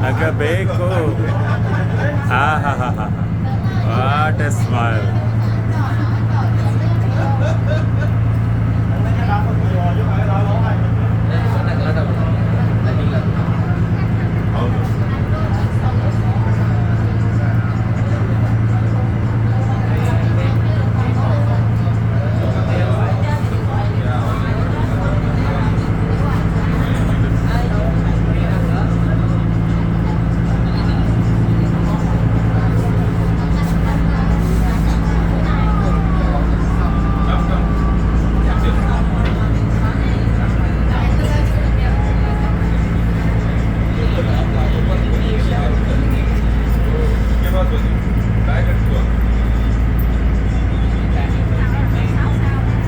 ನಗಬೇಕು. ಹಾ ಹಾ ಹಾ ಹಾ ವಾಟ್ ಎ ಸ್ಮೈಲ್.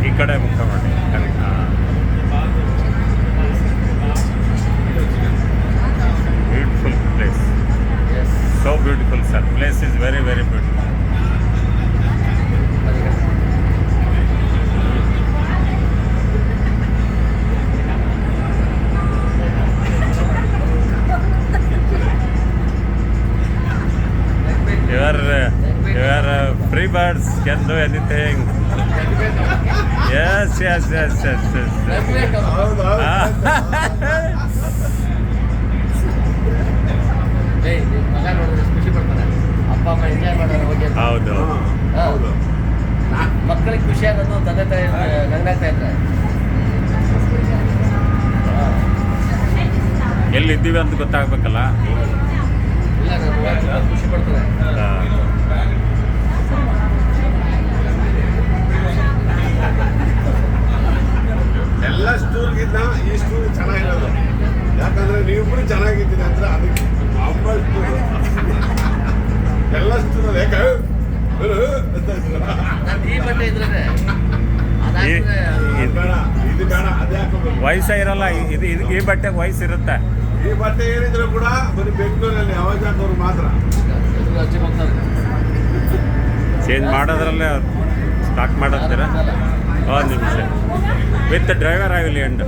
ಈ ಕಡೆ ಮುಖ ಮಾಡಿ. Beautiful place. So beautiful, sir. Place is very, very beautiful. Your free birds can do anything. Yes. ಹೌದು. ಮಕ್ಕಳಿಗೆ ಖುಷಿ ಆಗೋದು ತಂದೆ ತಾಯಿ ನಗ್ನಾಗ್ತಾ ಇದ್ರೆ ಎಲ್ಲಿದ್ದೀವಿ ಅಂತ ಗೊತ್ತಾಗ್ಬೇಕಲ್ಲ. ಇಲ್ಲ ನಾನು ಖುಷಿ ಪಡ್ತಾರೆ. ಎಲ್ಲ ಸ್ಟೂರ್ಗಿಂತ ಈ ಸ್ಟೂರ್ ಚೆನ್ನಾಗಿರೋದು. ಯಾಕಂದ್ರೆ ನೀವಿಬ್ರು ಚೆನ್ನಾಗಿದ್ದೀನಿ ಅಂದ್ರೆ ಅದಕ್ಕೆ ಅಮ್ಮ ಸ್ಟೂರ್ ಎಲ್ಲ ಸ್ಟೂರ್ ಯಾಕೆ ಈ ಬಟ್ಟೆ ಇದ್ರೆ ಇದು ಬೇಡ ಅದೇ ಹಾಕೋಬೇಕು. ವಯಸ್ಸೇ ಇರಲ್ಲ. ಇದಕ್ಕೆ ಈ ಬಟ್ಟೆಗೆ ವಯಸ್ಸಿರುತ್ತೆ. ಈ ಬಟ್ಟೆ ಏನಿದ್ರು ಕೂಡ ಬರೀ ಬೆಂಗಳೂರಲ್ಲಿ ಅವಾಜ್ ಹಾಕೋರು ಮಾತ್ರ ಚೇಂಜ್ ಮಾಡೋದ್ರಲ್ಲೇ ಸ್ಟಾರ್ಟ್ ಮಾಡೋದ್ತೀರಾ? ಒಂದು ನಿಮಿಷ with driver I will end.